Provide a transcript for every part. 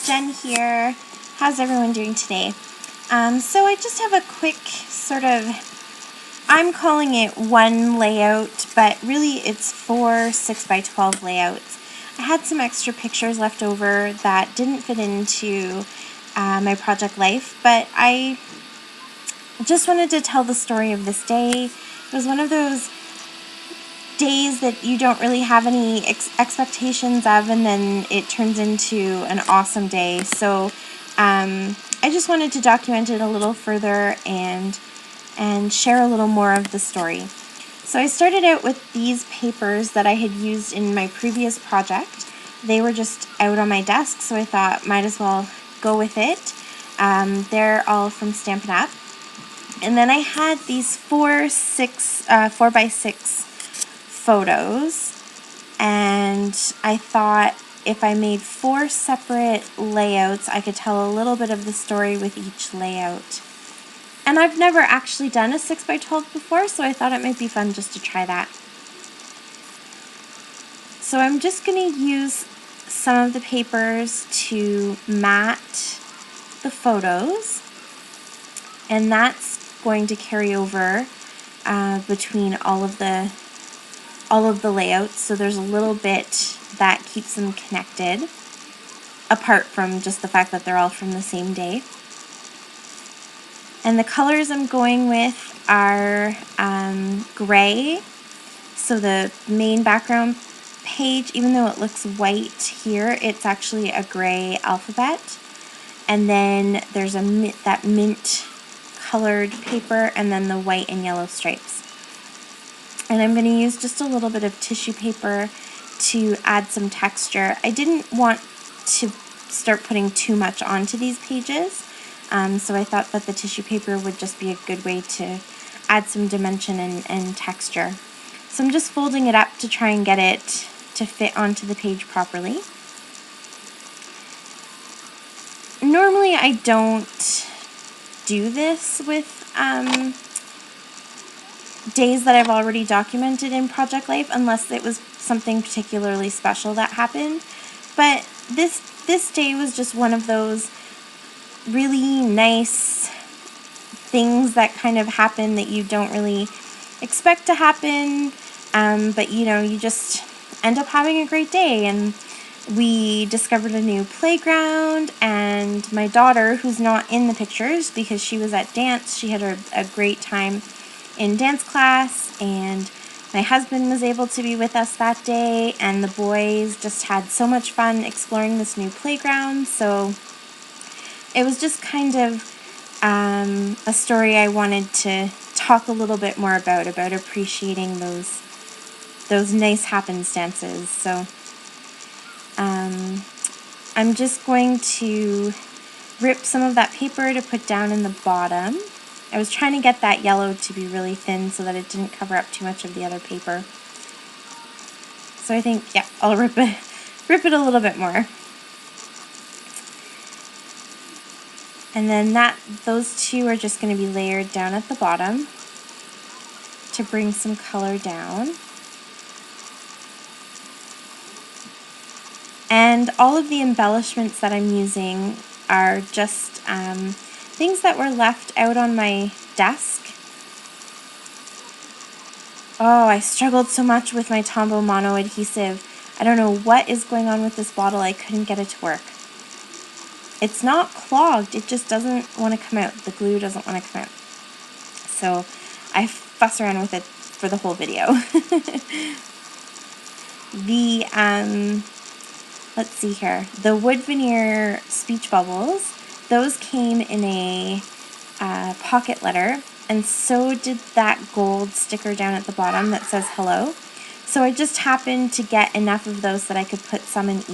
Jen here. How's everyone doing today? So I just have a quick sort of, I'm calling it one layout, but really it's 4 6x12 layouts. I had some extra pictures left over that didn't fit into my project life, but I just wanted to tell the story of this day. It was one of those days that you don't really have any expectations of, and then it turns into an awesome day. So I just wanted to document it a little further and share a little more of the story. So I started out with these papers that I had used in my previous project. They were just out on my desk, so I thought might as well go with it. They're all from Stampin' Up! And then I had these 4x6 photos, and I thought if I made 4 separate layouts, I could tell a little bit of the story with each layout. And I've never actually done a 6x12 before, so I thought it might be fun just to try that. So I'm just going to use some of the papers to mat the photos, and that's going to carry over between all of the layouts, so there's a little bit that keeps them connected, apart from just the fact that they're all from the same day. And the colors I'm going with are gray, so the main background page, even though it looks white here, it's actually a gray alphabet. And then there's that mint colored paper, and then the white and yellow stripes. And I'm going to use just a little bit of tissue paper to add some texture. I didn't want to start putting too much onto these pages, so I thought that the tissue paper would just be a good way to add some dimension and texture. So I'm just folding it up to try and get it to fit onto the page properly. Normally I don't do this with days that I've already documented in Project Life, unless it was something particularly special that happened. But this day was just one of those really nice things that kind of happen that you don't really expect to happen, but you just end up having a great day. And we discovered a new playground, and my daughter, who's not in the pictures because she was at dance, she had a great time in dance class, and my husband was able to be with us that day, and the boys just had so much fun exploring this new playground. So it was just kind of a story I wanted to talk a little bit more about appreciating those nice happenstances. So I'm just going to rip some of that paper to put down in the bottom. I was trying to get that yellow to be really thin so that it didn't cover up too much of the other paper. So I think, yeah, I'll rip it a little bit more. And then those two are just going to be layered down at the bottom to bring some color down. And all of the embellishments that I'm using are just things that were left out on my desk. Oh, I struggled so much with my Tombow Mono adhesive. I don't know what is going on with this bottle. I couldn't get it to work. It's not clogged, it just doesn't want to come out. The glue doesn't want to come out. So I fuss around with it for the whole video. Let's see here. The wood veneer speech bubbles, those came in a pocket letter, and so did that gold sticker down at the bottom that says hello. So I just happened to get enough of those that I could put some in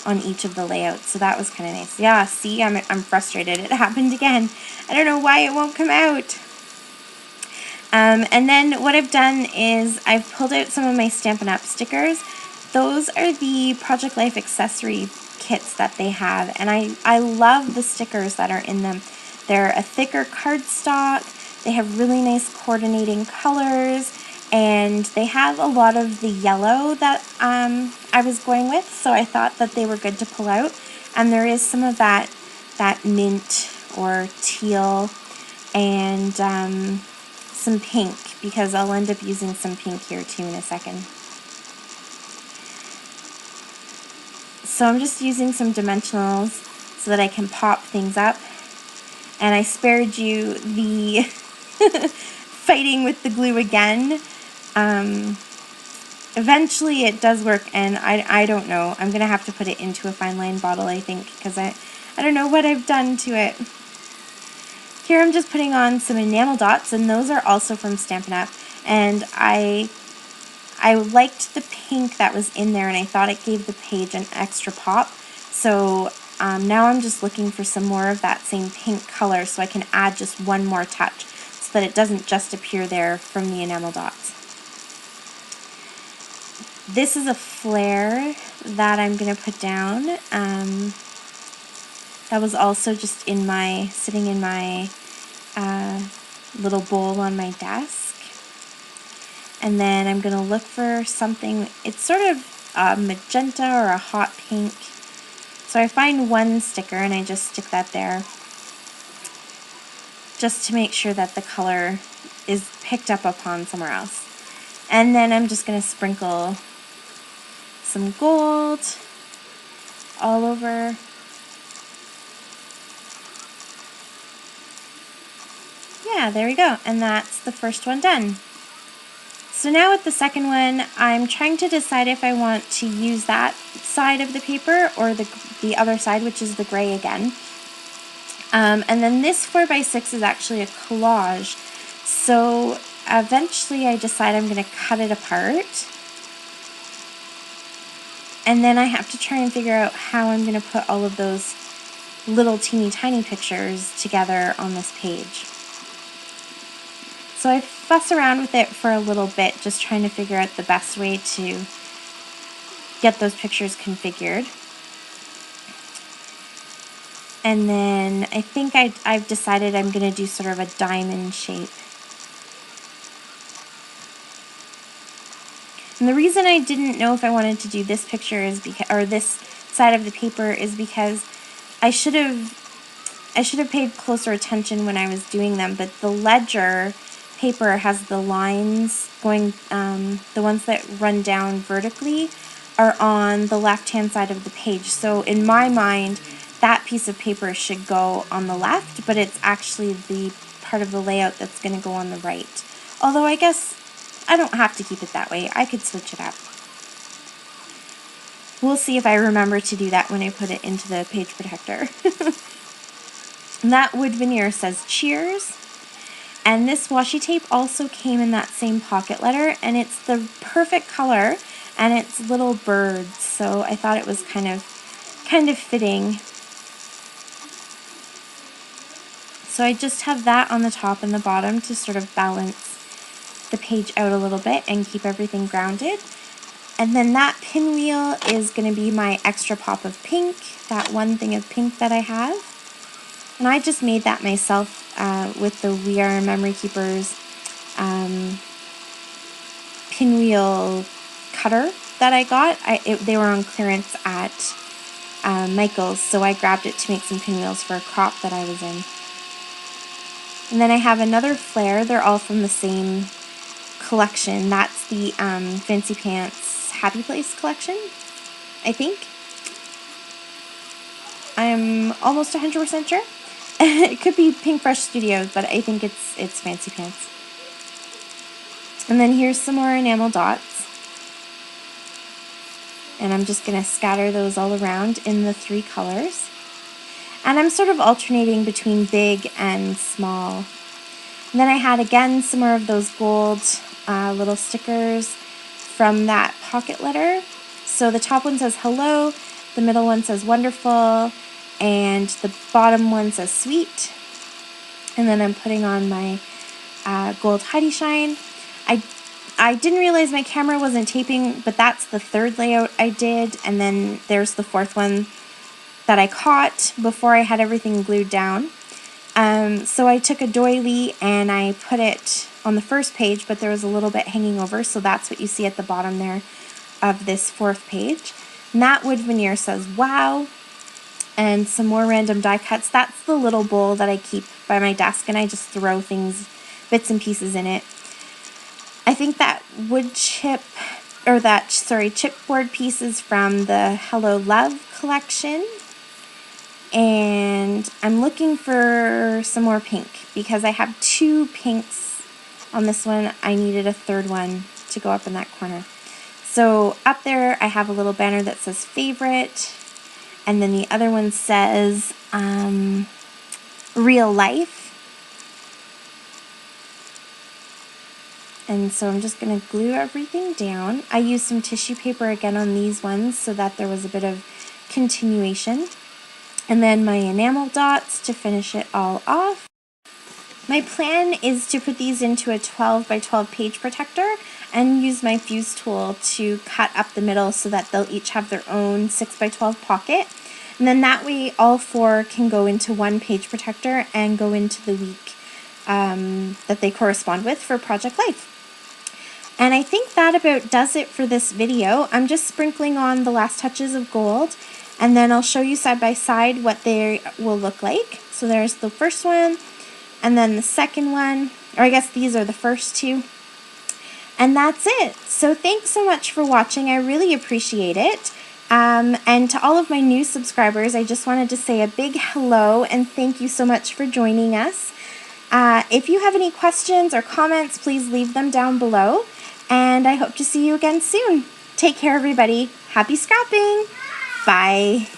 on each of the layouts. So that was kind of nice. Yeah, see, I'm frustrated. It happened again. I don't know why it won't come out. And then what I've done is I've pulled out some of my Stampin' Up! Stickers. Those are the Project Life accessory kits that they have, and I love the stickers that are in them. They're a thicker cardstock, they have really nice coordinating colors, and they have a lot of the yellow that I was going with, so I thought that they were good to pull out. And there is some of that mint or teal and some pink, because I'll end up using some pink here too in a second. So I'm just using some dimensionals so that I can pop things up. And I spared you the fighting with the glue again. Eventually it does work, and I don't know. I'm going to have to put it into a fine line bottle, I think, because I don't know what I've done to it. Here I'm just putting on some enamel dots, and those are also from Stampin' Up. And I liked the pink that was in there, and I thought it gave the page an extra pop. So now I'm just looking for some more of that same pink color so I can add just one more touch so that it doesn't just appear there from the enamel dots. This is a flare that I'm going to put down. That was also just sitting in my little bowl on my desk. And then I'm going to look for something, it's sort of a magenta or a hot pink. So I find one sticker and I just stick that there, just to make sure that the color is picked up upon somewhere else. And then I'm just going to sprinkle some gold all over. Yeah, there we go. And that's the first one done. So now with the second one, I'm trying to decide if I want to use that side of the paper or the other side, which is the gray again. And then this 4x6 is actually a collage. So eventually I decide I'm going to cut it apart. And then I have to try and figure out how I'm going to put all of those little teeny tiny pictures together on this page. So I fuss around with it for a little bit, just trying to figure out the best way to get those pictures configured. And then I think I've decided I'm going to do sort of a diamond shape. And the reason I didn't know if I wanted to do this picture is because, or this side of the paper, is because I should have paid closer attention when I was doing them, but the ledger paper has the lines going, the ones that run down vertically are on the left-hand side of the page. So in my mind, that piece of paper should go on the left, but it's actually the part of the layout that's going to go on the right. Although I guess I don't have to keep it that way. I could switch it up. We'll see if I remember to do that when I put it into the page protector. And that wood veneer says cheers. And this washi tape also came in that same pocket letter, and it's the perfect color, and it's little birds, so I thought it was kind of fitting. So I just have that on the top and the bottom to sort of balance the page out a little bit and keep everything grounded. And then that pinwheel is going to be my extra pop of pink, that one thing of pink that I have. And I just made that myself with the We Are Memory Keepers pinwheel cutter that I got. They were on clearance at Michael's, so I grabbed it to make some pinwheels for a crop that I was in. And then I have another flare. They're all from the same collection. That's the Fancy Pants Happy Place collection, I think. I'm almost 100% sure. It could be Pink Fresh Studios, but I think it's Fancy Pants. And then here's some more enamel dots. And I'm just going to scatter those all around in the 3 colors. And I'm sort of alternating between big and small. And then I had again some more of those gold little stickers from that pocket letter. So the top one says hello, the middle one says wonderful, and the bottom one says sweet. And then I'm putting on my gold Heidi Shine. I didn't realize my camera wasn't taping, but that's the 3rd layout I did, and then there's the 4th one that I caught before I had everything glued down. So I took a doily and I put it on the first page, but there was a little bit hanging over, so that's what you see at the bottom there of this 4th page. And that wood veneer says wow. and some more random die cuts. That's the little bowl that I keep by my desk, and I just throw things, bits and pieces in it. I think that wood chip, or that, sorry, chipboard pieces from the Hello Love collection. And I'm looking for some more pink because I have 2 pinks on this one. I needed a third one to go up in that corner. So up there I have a little banner that says favorite, and then the other one says real life. And so I'm just going to glue everything down. I used some tissue paper again on these ones so that there was a bit of continuation. And then my enamel dots to finish it all off. My plan is to put these into a 12 by 12 page protector and use my fuse tool to cut up the middle so that they'll each have their own 6 by 12 pocket. And then that way all 4 can go into one page protector and go into the week that they correspond with for Project Life. And I think that about does it for this video. I'm just sprinkling on the last touches of gold, and then I'll show you side by side what they will look like. So there's the first one, and then the second one, or I guess these are the first 2. And that's it. So thanks so much for watching. I really appreciate it. And to all of my new subscribers, I just wanted to say a big hello and thank you so much for joining us. If you have any questions or comments, please leave them down below. And I hope to see you again soon. Take care, everybody. Happy scrapping. Bye.